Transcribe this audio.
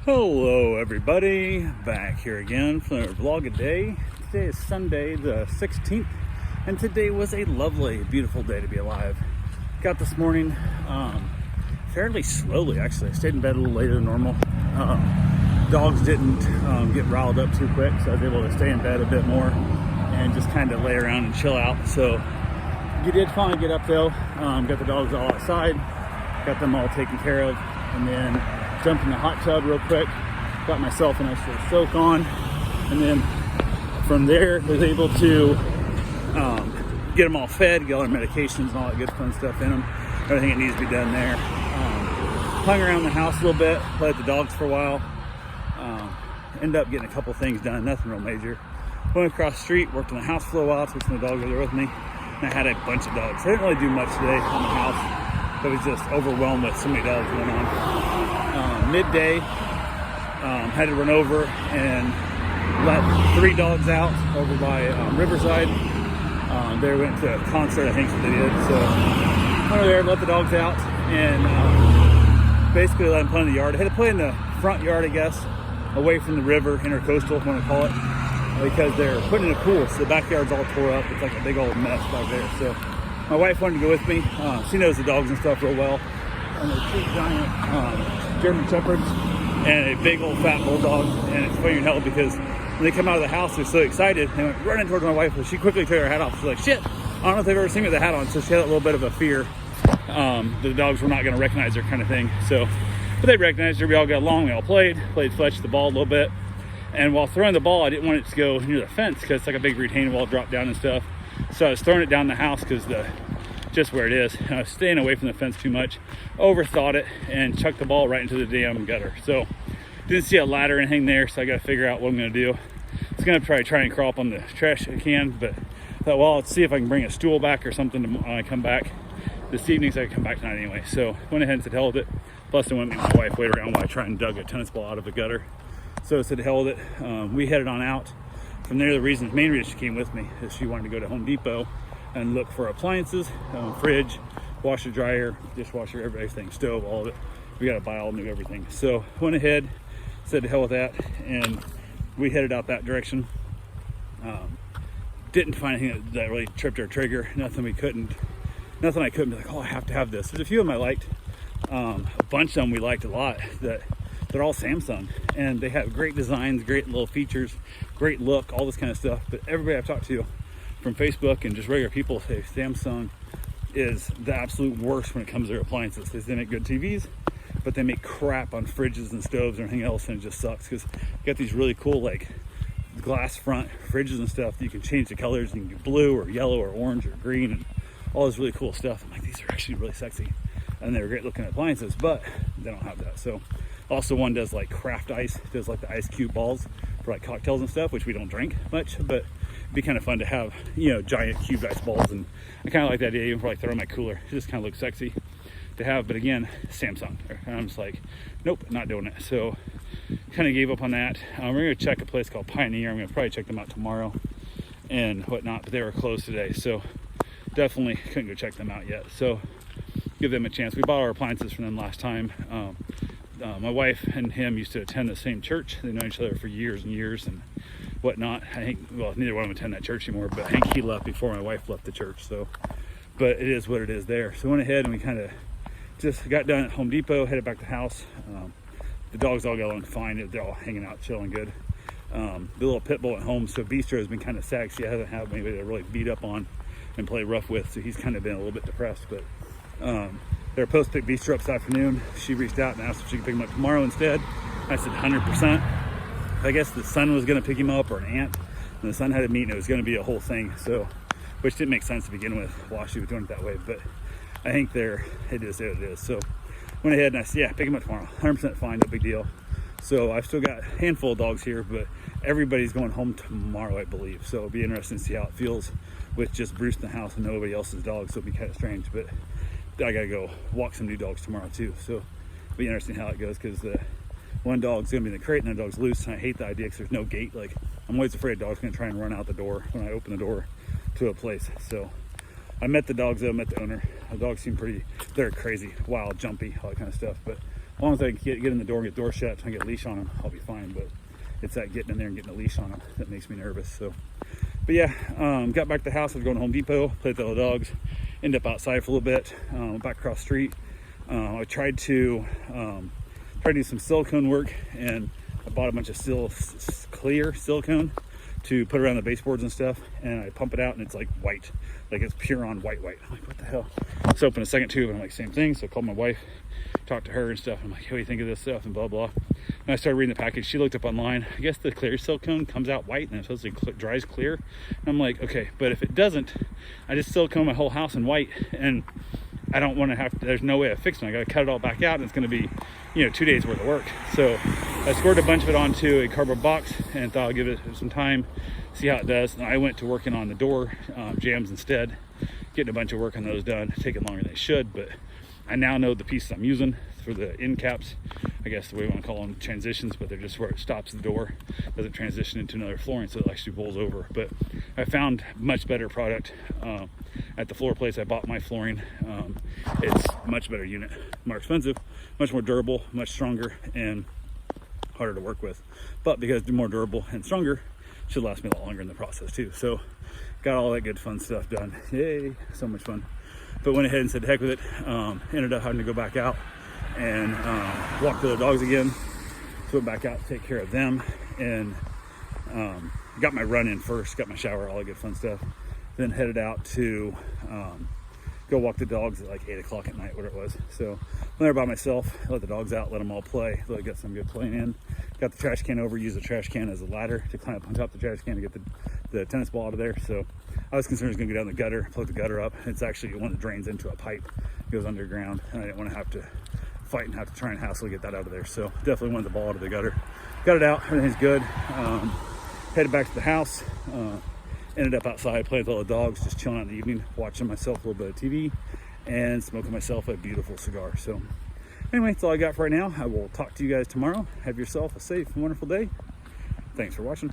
Hello everybody, back here again for another vlog a day. Today is Sunday the 16th and today was a lovely, beautiful day to be alive. Got this morning fairly slowly actually. I stayed in bed a little later than normal. Dogs didn't get riled up too quick, so I was able to stay in bed a bit more and just kind of lay around and chill out. So you did finally get up though. Got the dogs all outside, got them all taken care of, and then jumped in the hot tub real quick, got myself a nice little soak on, and then from there was able to get them all fed, get all their medications and all that good fun stuff in them, everything that needs to be done there. Hung around the house a little bit, played with the dogs for a while, ended up getting a couple things done, nothing real major. Went across the street, worked on the house for a while, took some of the dogs there with me, and I had a bunch of dogs. I didn't really do much today on the house. I was just overwhelmed with so many dogs going on. Midday, had to run over and let 3 dogs out over by Riverside. They went to a concert, I think that they did. So went over there, let the dogs out, and basically let them play in the yard. I had to play in the front yard, I guess, away from the river, intercoastal, if you want to call it, because they're putting in a pool, so the backyard's all tore up. It's like a big old mess back there. So my wife wanted to go with me. She knows the dogs and stuff real well. And they're 2 giant German Shepherds and a big old fat bulldog. And it's funny as hell because when they come out of the house, they're so excited. They went running towards my wife, and she quickly took her hat off. She's like, shit, I don't know if they've ever seen me with a hat on. So she had a little bit of a fear that the dogs were not going to recognize her kind of thing. So, but they recognized her. We all got along. We all played fetch the ball a little bit. And while throwing the ball, I didn't want it to go near the fence because it's like a big retaining wall, drop down and stuff. So I was throwing it down the house because just where it is. I was staying away from the fence too much, overthought it, and chucked the ball right into the damn gutter. So didn't see a ladder or anything there, so I got to figure out what I'm going to do. I was going to probably try and crawl up on the trash can, but I thought, well, let's see if I can bring a stool back or something when I come back this evening, so I can come back tonight anyway. So went ahead and said hell with it. Plus I went and my wife waited around while I tried and dug a tennis ball out of the gutter. So I said hell with it. We headed on out. From there, the main reason she came with me is she wanted to go to Home Depot and look for appliances, fridge, washer, dryer, dishwasher, everything, stove, all of it. We got to buy all new everything. So went ahead, said to hell with that, and we headed out that direction. Didn't find anything that really tripped our trigger. Nothing I couldn't be like, oh, I have to have this. There's a few of them I liked. A bunch of them we liked a lot. That they're all Samsung, and they have great designs, great little features, great look, all this kind of stuff. But everybody I've talked to from Facebook and just regular people say Samsung is the absolute worst when it comes to their appliances. They make good TVs, but they make crap on fridges and stoves and everything else, and it just sucks because you got these really cool like glass front fridges and stuff that you can change the colors. You can do blue or yellow or orange or green and all this really cool stuff. I'm like, these are actually really sexy, and they're great looking appliances, but they don't have that. So also one does like craft ice, does like the ice cube balls for like cocktails and stuff, which we don't drink much, but it'd be kind of fun to have, you know, giant cubed ice balls. And I kind of like that idea, even for like throwing my cooler. It just kind of looks sexy to have, but again, Samsung. And I'm just like, nope, not doing it. So kind of gave up on that. We're gonna check a place called Pioneer. I'm gonna probably check them out tomorrow and whatnot, but they were closed today, so definitely couldn't go check them out yet. So give them a chance. We bought our appliances from them last time. My wife and him used to attend the same church. They know each other for years and years and whatnot. I think, well, neither one of them attend that church anymore, but I think he left before my wife left the church. So, but it is what it is there. So went ahead and we kind of just got done at Home Depot, headed back to the house. The dogs all got along fine. They're all hanging out, chilling good. The little pit bull at home, so Bistro has been kind of sad. She hasn't had anybody to really beat up on and play rough with, so he's kind of been a little bit depressed. But they're supposed to pick Bistro up this afternoon. She reached out and asked if she could pick him up tomorrow instead. I said 100%. I guess the son was going to pick him up, or an aunt, and the son had a meet, and it was going to be a whole thing. So, which didn't make sense to begin with while she was doing it that way. But I think it is what it is. So went ahead and I said, yeah, pick him up tomorrow. 100% fine, no big deal. So I've still got a handful of dogs here, but everybody's going home tomorrow, I believe. So it'll be interesting to see how it feels with just Bruce in the house and nobody else's dogs. So it'll be kind of strange, but I gotta go walk some new dogs tomorrow too. So it'll be interesting how it goes, because one dog's gonna be in the crate and the dog's loose, and I hate the idea because there's no gate. Like, I'm always afraid a dog's gonna try and run out the door when I open the door to a place. So I met the dogs though, met the owner. The dogs seem they're crazy, wild, jumpy, all that kind of stuff, but As long as I get in the door and get the door shut and get a leash on them, I'll be fine. But it's that getting in there and getting a leash on them that makes me nervous. So, but yeah, got back to the house. I was going to Home Depot, played with all the dogs, ended up outside for a little bit, back across the street. I tried to do some silicone work, and I bought a bunch of clear silicone to put around the baseboards and stuff, and I pump it out and it's like white, like it's pure on white. I'm like, what the hell? So open a second tube and I'm like, same thing. So I called my wife, talked to her and stuff. I'm like, hey, what do you think of this stuff and blah blah. And I started reading the package. She looked up online. I guess the clear silicone comes out white and it's supposed to dries clear. And I'm like, okay, but if it doesn't, I just silicone my whole house in white, and I don't want to have to, there's no way of fixing it. I got to cut it all back out, and it's going to be, 2 days worth of work. So I squirted a bunch of it onto a cardboard box and thought I'll give it some time, see how it does. And I went to working on the door jambs instead, getting a bunch of work on those done, taking longer than they should. But I now know the pieces I'm using for the end caps. I guess the way we want to call them transitions, but they're just where it stops the door, doesn't transition into another flooring, so it actually rolls over. But I found much better product at the floor place I bought my flooring. It's much better unit, more expensive, much more durable, much stronger, and harder to work with. But because it's more durable and stronger, it should last me a lot longer in the process too. So got all that good fun stuff done. Yay, so much fun. But went ahead and said heck with it. Ended up having to go back out and walk the other dogs again. So went back out to take care of them, and got my run in first, got my shower, all that good fun stuff. Then headed out to go walk the dogs at like 8 o'clock at night, whatever it was. So went there by myself, let the dogs out, let them all play, let get some good playing in. Got the trash can over, used the trash can as a ladder to climb up on top of the trash can to get the tennis ball out of there. So I was concerned it was gonna go down the gutter, plug the gutter up. It's actually one that drains into a pipe, goes underground, and I didn't want to have to fight and have to try and hassle to get that out of there. So definitely wanted the ball out of the gutter. Got it out, everything's good. Headed back to the house. Ended up outside playing with all the dogs, just chilling out in the evening, watching myself a little bit of TV and smoking myself a beautiful cigar. So anyway, that's all I got for right now. I will talk to you guys tomorrow. Have yourself a safe and wonderful day. Thanks for watching.